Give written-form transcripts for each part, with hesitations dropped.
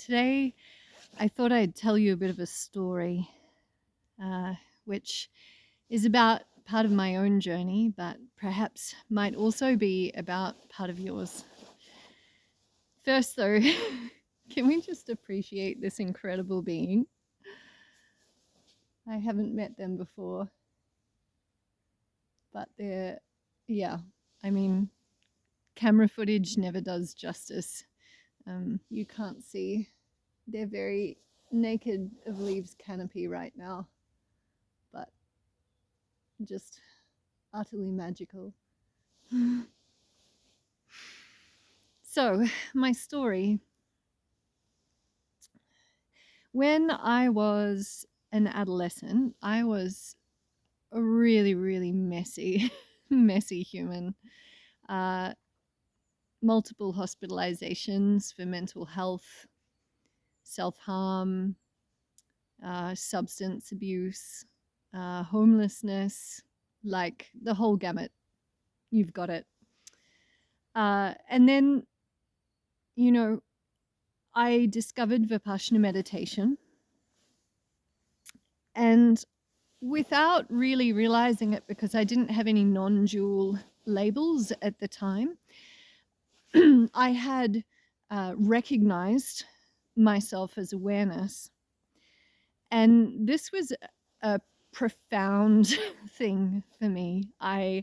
Today I thought I'd tell you a bit of a story, which is about part of my own journey, but perhaps might also be about part of yours. First, though, can we just appreciate this incredible being? I haven't met them before, but I mean, camera footage never does justice. You can't see. They're very naked of leaves canopy right now, but just utterly magical. So, my story. When I was an adolescent, I was a really, really messy, messy human. Uh, Multiple hospitalizations for mental health, self harm, substance abuse, homelessness, like the whole gamut. You've got it. And then, you know, I discovered Vipassana meditation. And without really realizing it, because I didn't have any non-dual labels at the time, I had recognized myself as awareness. And this was a profound thing for me. I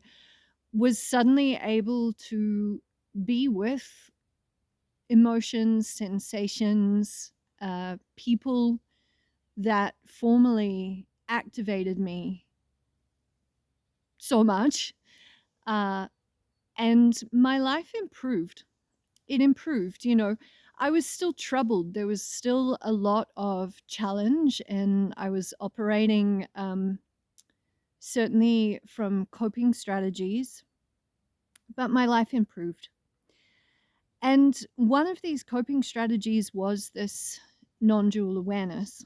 was suddenly able to be with emotions, sensations, people that formerly activated me so much. And my life improved. It improved, I was still troubled. There was still a lot of challenge, and I was operating certainly from coping strategies, but my life improved. And one of these coping strategies was this non-dual awareness,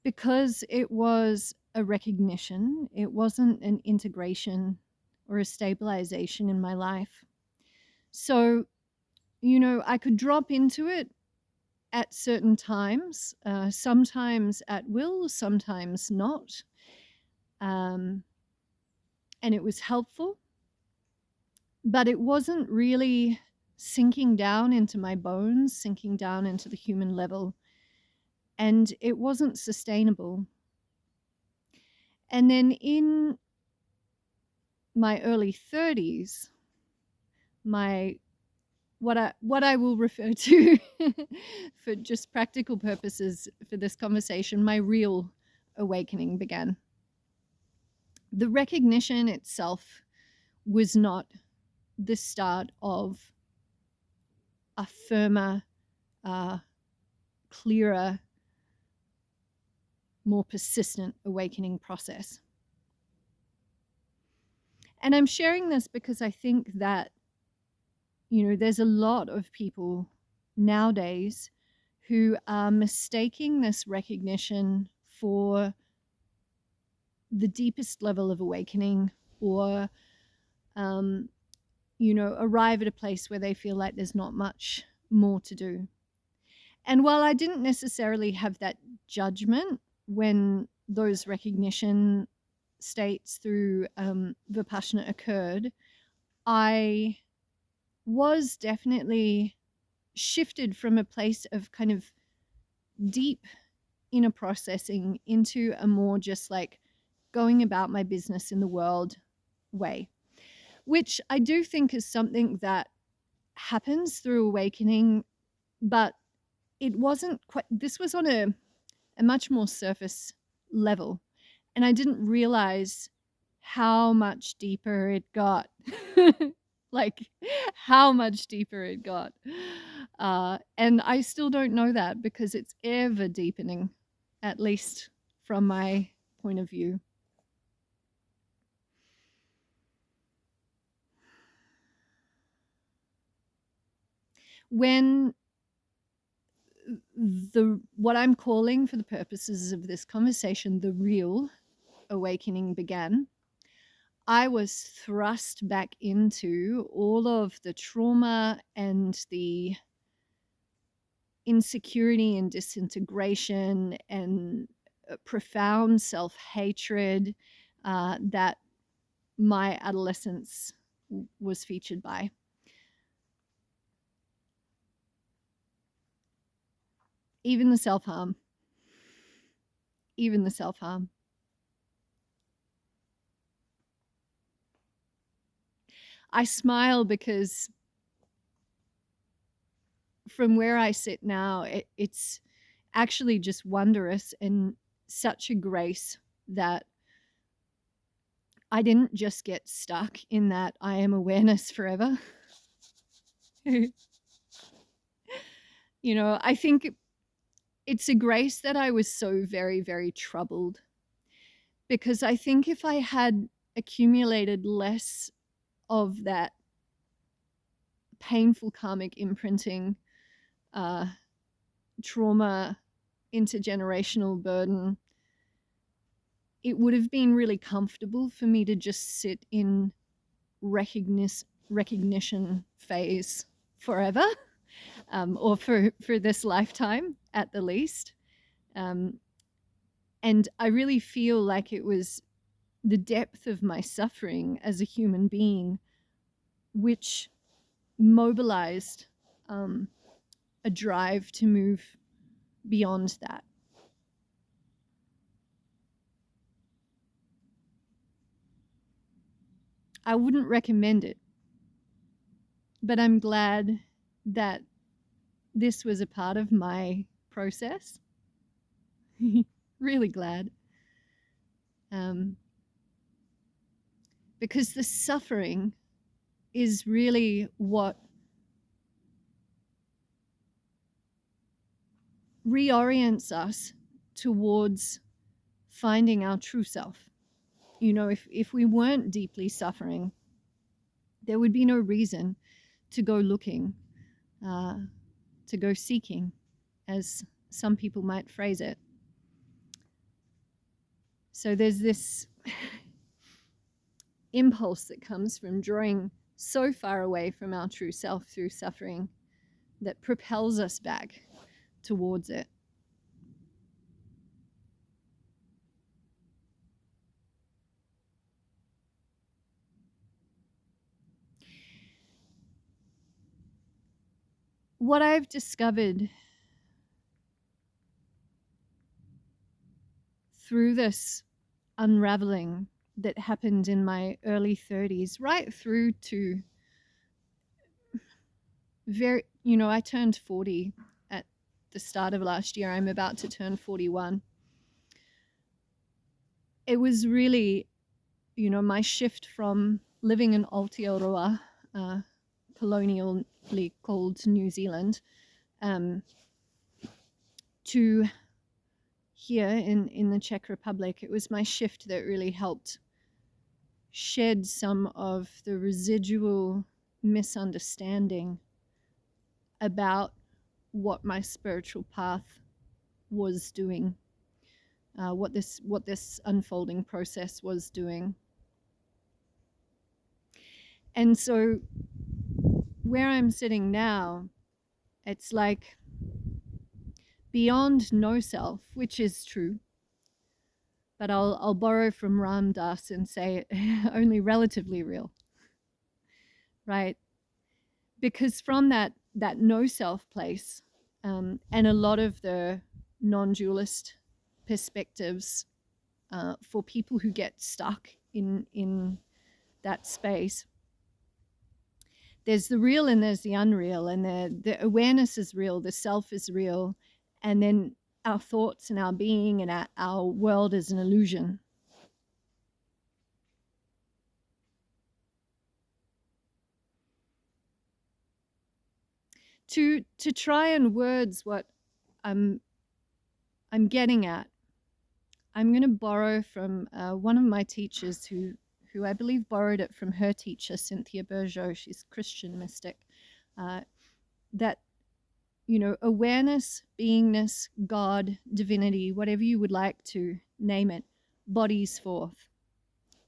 because it was a recognition, it wasn't an integration or a stabilization in my life. So, I could drop into it at certain times, sometimes at will, sometimes not. And it was helpful, but it wasn't really sinking down into my bones, sinking down into the human level. And it wasn't sustainable. And then in my early 30s, what I will refer to for just practical purposes for this conversation, my real awakening began. The recognition itself was not the start of a firmer, clearer, more persistent awakening process. And I'm sharing this because I think that, there's a lot of people nowadays who are mistaking this recognition for the deepest level of awakening, or, arrive at a place where they feel like there's not much more to do. And while I didn't necessarily have that judgment when those recognition states through Vipassana occurred, I was definitely shifted from a place of kind of deep inner processing into a more just like going about my business in the world way, which I do think is something that happens through awakening, but it wasn't quite, this was on a much more surface level. And I didn't realize how much deeper it got. Like, how much deeper it got. And I still don't know that, because it's ever deepening, at least from my point of view. When what I'm calling, for the purposes of this conversation, the real awakening began, I was thrust back into all of the trauma and the insecurity and disintegration and profound self-hatred that my adolescence was featured by. Even the self-harm. Even the self-harm. I smile because from where I sit now, it's actually just wondrous and such a grace that I didn't just get stuck in that I am awareness forever. You know, I think it's a grace that I was so very, very troubled, because I think if I had accumulated less of that painful karmic imprinting, trauma, intergenerational burden, it would have been really comfortable for me to just sit in recognition phase forever, or for this lifetime at the least. And I really feel like it was the depth of my suffering as a human being which mobilized a drive to move beyond that. I wouldn't recommend it, but I'm glad that this was a part of my process. Really glad. Because the suffering is really what reorients us towards finding our true self. You know, if we weren't deeply suffering, there would be no reason to go looking, to go seeking, as some people might phrase it. So there's this impulse that comes from drawing so far away from our true self through suffering that propels us back towards it. What I've discovered through this unraveling that happened in my early 30s, right through to I turned 40 at the start of last year. I'm about to turn 41. It was really, my shift from living in Aotearoa, colonially called New Zealand, to here in the Czech Republic. It was my shift that really helped shed some of the residual misunderstanding about what my spiritual path was doing, what this unfolding process was doing. And so where I'm sitting now, it's like beyond no self, which is true, but I'll borrow from Ram Dass and say only relatively real, right? Because from that no self place, and a lot of the non-dualist perspectives, for people who get stuck in that space, there's the real and there's the unreal, and the awareness is real, the self is real, and then our thoughts and our being and our world is an illusion. To try and words what I'm getting at, I'm going to borrow from one of my teachers who I believe borrowed it from her teacher, Cynthia Bourgeot. She's a Christian mystic. That, awareness, beingness, God, divinity, whatever you would like to name it, bodies forth.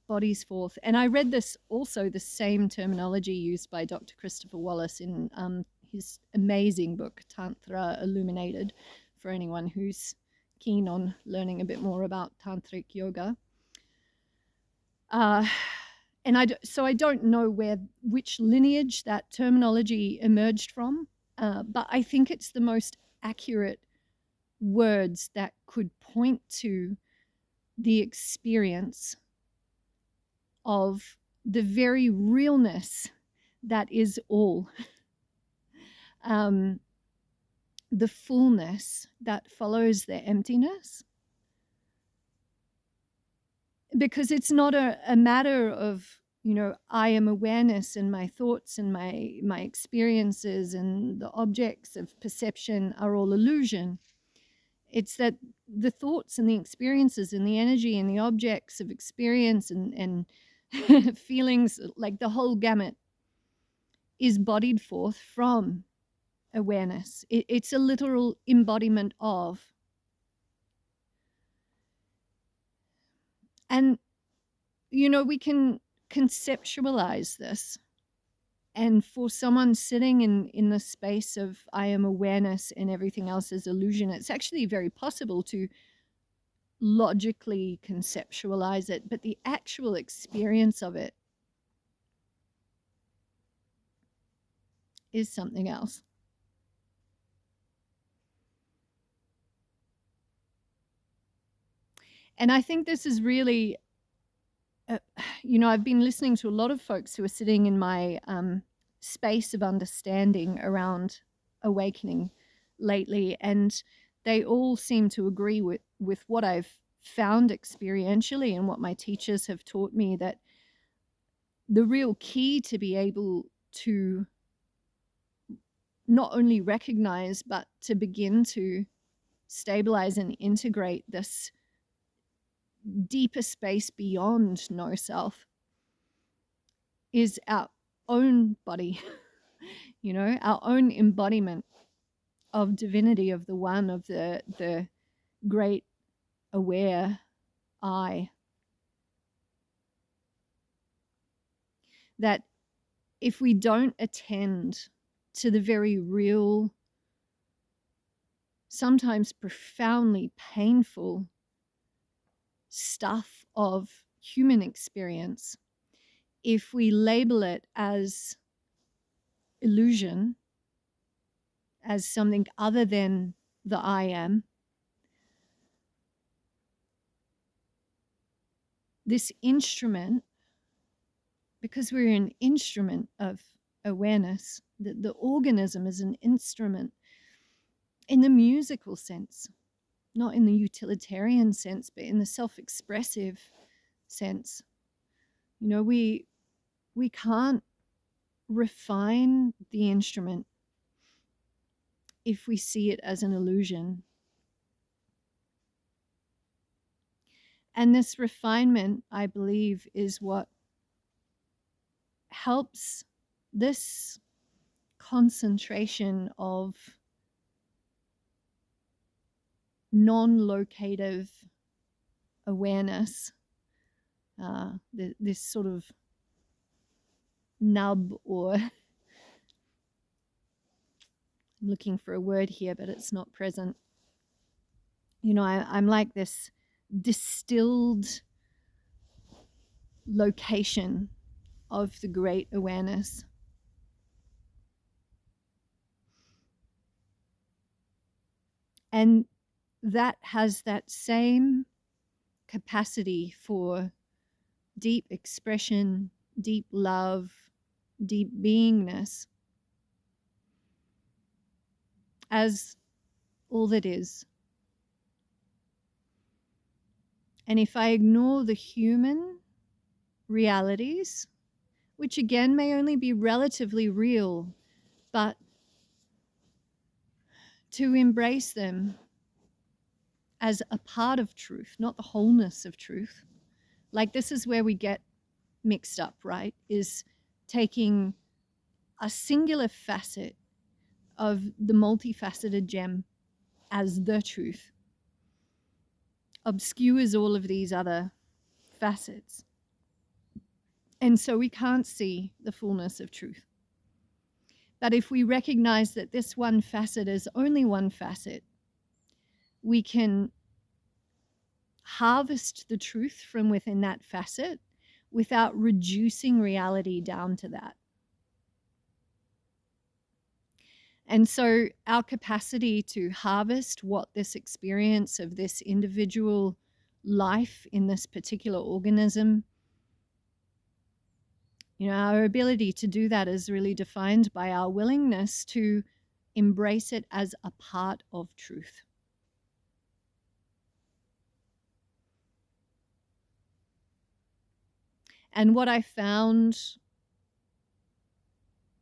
Bodies forth. And I read this also, the same terminology used by Dr. Christopher Wallace in his amazing book, Tantra Illuminated, for anyone who's keen on learning a bit more about tantric yoga. So I don't know which lineage that terminology emerged from, but I think it's the most accurate words that could point to the experience of the very realness that is all. The fullness that follows the emptiness. Because it's not a matter of, I am awareness and my thoughts and my experiences and the objects of perception are all illusion. It's that the thoughts and the experiences and the energy and the objects of experience and feelings, like the whole gamut, is bodied forth from awareness. It's a literal embodiment of. And, we can conceptualize this. And for someone sitting in the space of I am awareness and everything else is illusion, it's actually very possible to logically conceptualize it, but the actual experience of it is something else. And I think this is really, I've been listening to a lot of folks who are sitting in my space of understanding around awakening lately, and they all seem to agree with what I've found experientially and what my teachers have taught me, that the real key to be able to not only recognize, but to begin to stabilize and integrate this deeper space beyond no self is our own body, our own embodiment of divinity, of the one, of the great aware I. That if we don't attend to the very real, sometimes profoundly painful stuff of human experience, if we label it as illusion, as something other than the I am, this instrument, because we're an instrument of awareness, the organism is an instrument in the musical sense, not in the utilitarian sense, but in the self-expressive sense. We can't refine the instrument if we see it as an illusion. And this refinement, I believe, is what helps this concentration of non-locative awareness, this sort of nub, or I'm looking for a word here, but it's not present. I'm like this distilled location of the great awareness. And that has that same capacity for deep expression, deep love, deep beingness as all that is. And if I ignore the human realities, which again may only be relatively real, but to embrace them as a part of truth, not the wholeness of truth. Like, this is where we get mixed up, right? Is taking a singular facet of the multifaceted gem as the truth obscures all of these other facets. And so we can't see the fullness of truth. But if we recognize that this one facet is only one facet, we can harvest the truth from within that facet without reducing reality down to that. And so our capacity to harvest what this experience of this individual life in this particular organism, our ability to do that is really defined by our willingness to embrace it as a part of truth. And what I found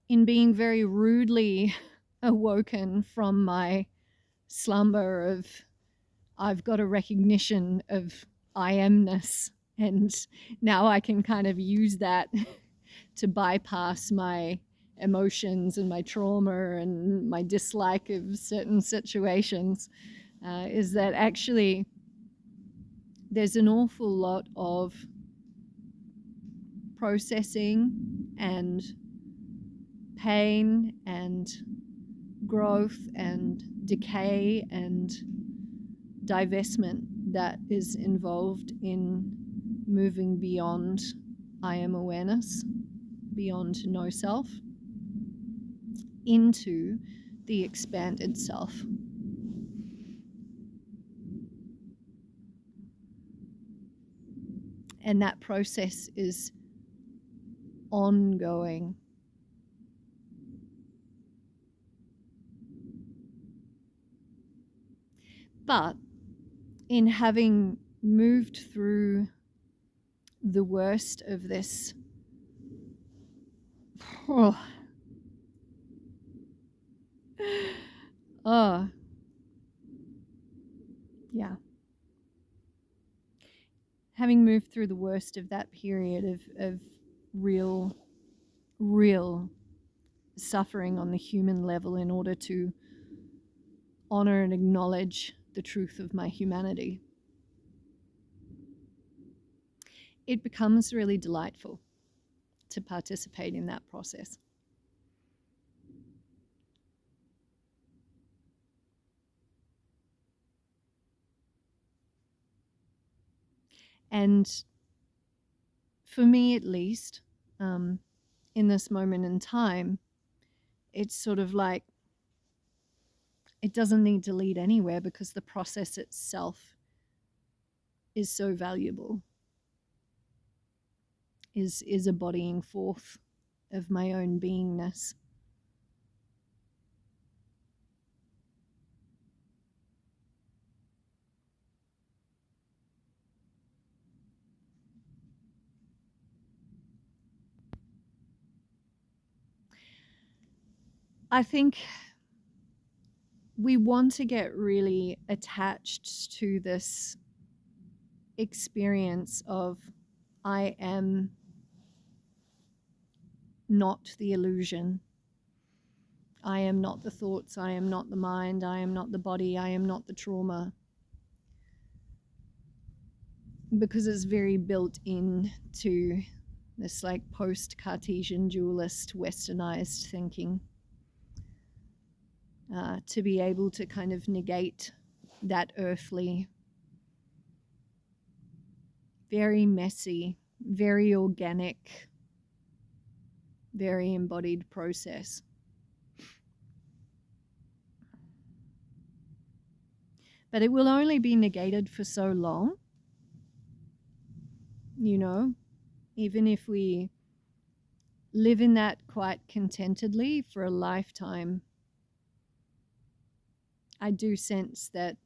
in being very rudely awoken from my slumber of I've got a recognition of I amness, and now I can kind of use that to bypass my emotions and my trauma and my dislike of certain situations, is that actually there's an awful lot of processing and pain and growth and decay and divestment that is involved in moving beyond I am awareness, beyond no self, into the expanded self. And that process is ongoing. But in having moved through the worst of this, oh, yeah. Having moved through the worst of that period of real suffering on the human level in order to honor and acknowledge the truth of my humanity, it becomes really delightful to participate in that process. And for me, at least, in this moment in time, it's sort of like it doesn't need to lead anywhere because the process itself is so valuable, is embodying forth of my own beingness. I think we want to get really attached to this experience of I am not the illusion. I am not the thoughts. I am not the mind. I am not the body. I am not the trauma. Because it's very built into this like post-Cartesian dualist westernized thinking, to be able to kind of negate that earthly, very messy, very organic, very embodied process. But it will only be negated for so long, even if we live in that quite contentedly for a lifetime. I do sense that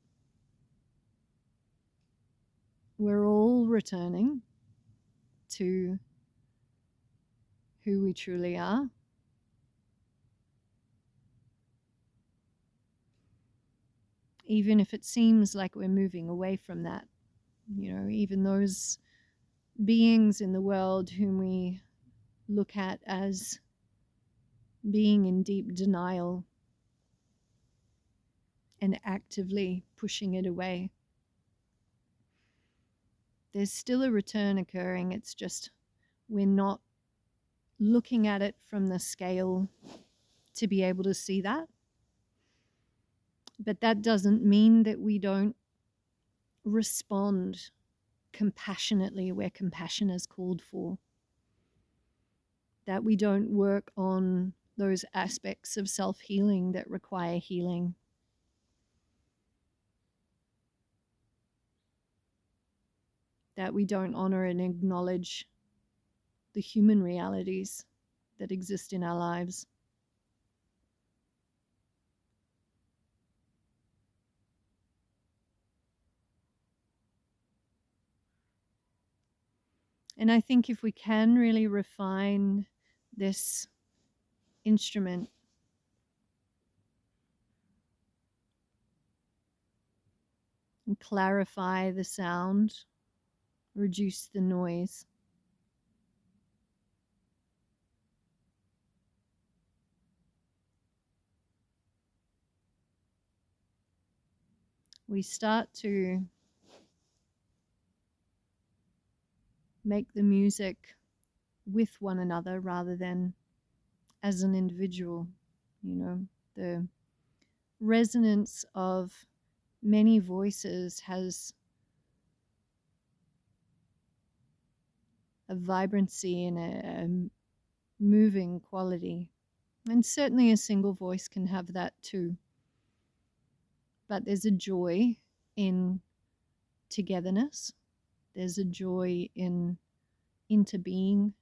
we're all returning to who we truly are. Even if it seems like we're moving away from that, even those beings in the world whom we look at as being in deep denial and actively pushing it away, there's still a return occurring. It's just we're not looking at it from the scale to be able to see that. But that doesn't mean that we don't respond compassionately where compassion is called for, that we don't work on those aspects of self-healing that require healing. That we don't honor and acknowledge the human realities that exist in our lives. And I think if we can really refine this instrument and clarify the sound, reduce the noise, we start to make the music with one another rather than as an individual. You know, the resonance of many voices has a vibrancy and a moving quality. And certainly a single voice can have that too. But there's a joy in togetherness, there's a joy in interbeing.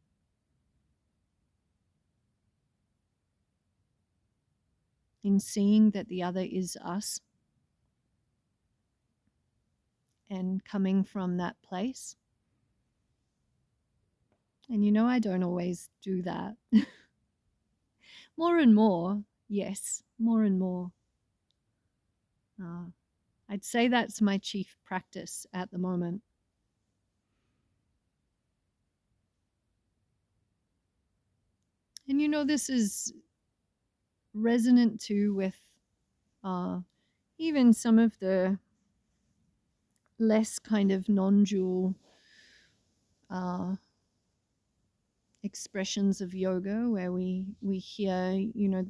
In seeing that the other is us and coming from that place. And you know, I don't always do that. More and more, yes, more and more. I'd say that's my chief practice at the moment. And you know, this is resonant too with even some of the less kind of non-dual expressions of yoga, where we hear, you know,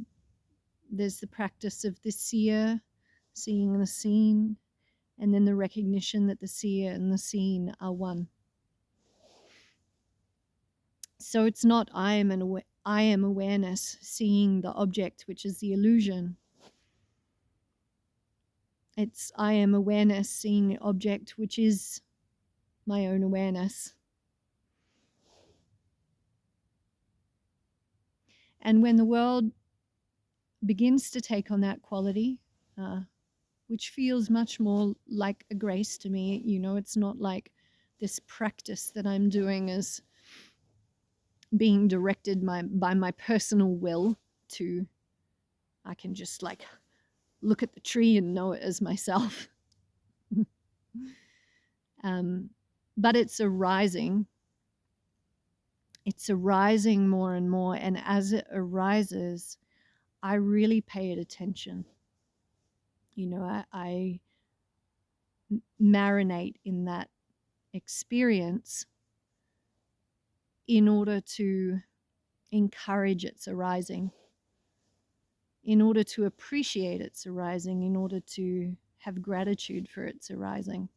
there's the practice of the seer, seeing the seen, and then the recognition that the seer and the seen are one. So it's not I am awareness seeing the object, which is the illusion. It's I am awareness seeing the object, which is my own awareness. And when the world begins to take on that quality, which feels much more like a grace to me, you know, it's not like this practice that I'm doing as being directed by my personal will to, I can just like look at the tree and know it as myself. But it's arising more and more, and as it arises, I really pay it attention. You know, I marinate in that experience in order to encourage its arising, in order to appreciate its arising, in order to have gratitude for its arising.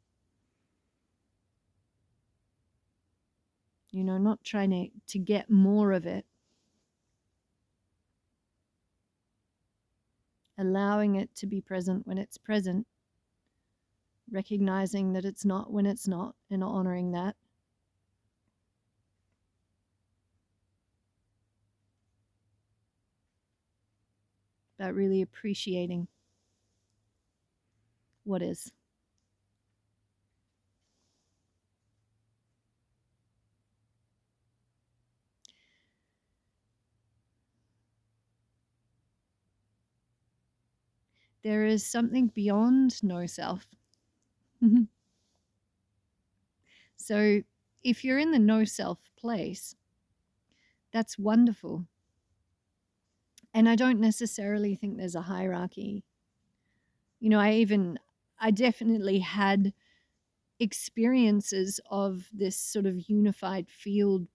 You know, not trying to get more of it, allowing it to be present when it's present, recognizing that it's not when it's not, and honoring that. But really appreciating what is. There is something beyond no self. So if you're in the no self place, that's wonderful. And I don't necessarily think there's a hierarchy. You know, I definitely had experiences of this sort of unified field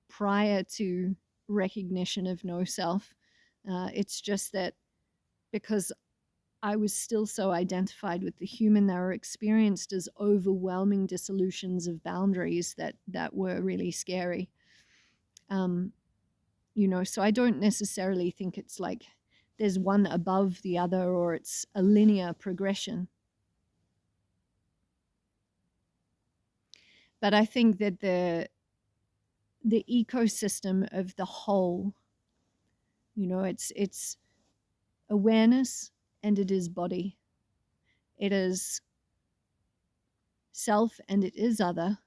prior to recognition of no self. It's just that because I was still so identified with the human, they were experienced as overwhelming dissolutions of boundaries that were really scary. Um, so I don't necessarily think it's like there's one above the other or it's a linear progression. But I think that the ecosystem of the whole, it's awareness and it is body. It is self and it is other,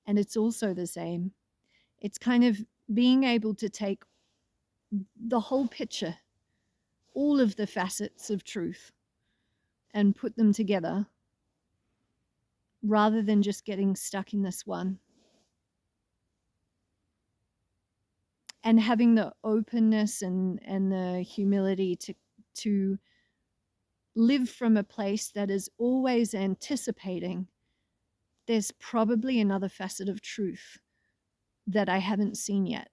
and it's also the same. It's kind of being able to take the whole picture, all of the facets of truth, and put them together rather than just getting stuck in this one. And having the openness and the humility to live from a place that is always anticipating there's probably another facet of truth that I haven't seen yet.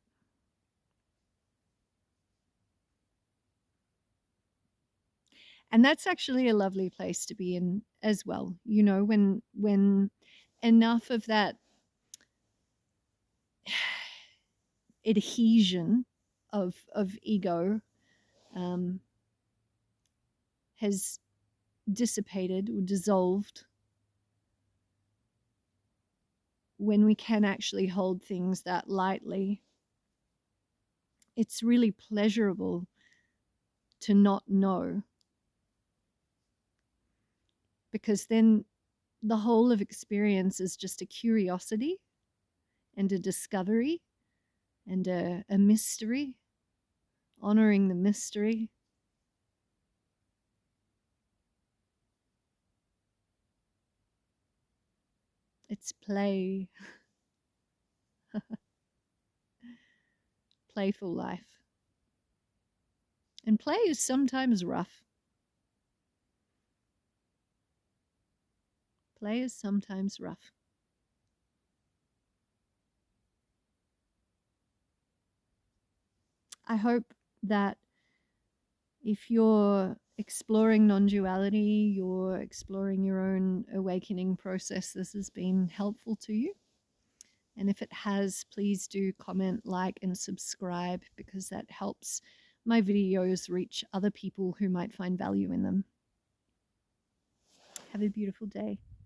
And that's actually a lovely place to be in as well. When enough of that adhesion of ego um, has dissipated or dissolved, when we can actually hold things that lightly, it's really pleasurable to not know, because then the whole of experience is just a curiosity and a discovery and a mystery, honoring the mystery. It's play, playful life. And play is sometimes rough. Play is sometimes rough. I hope that if you're exploring non duality, you're exploring your own awakening process, this has been helpful to you. And if it has, please do comment, like, and subscribe, because that helps my videos reach other people who might find value in them. Have a beautiful day.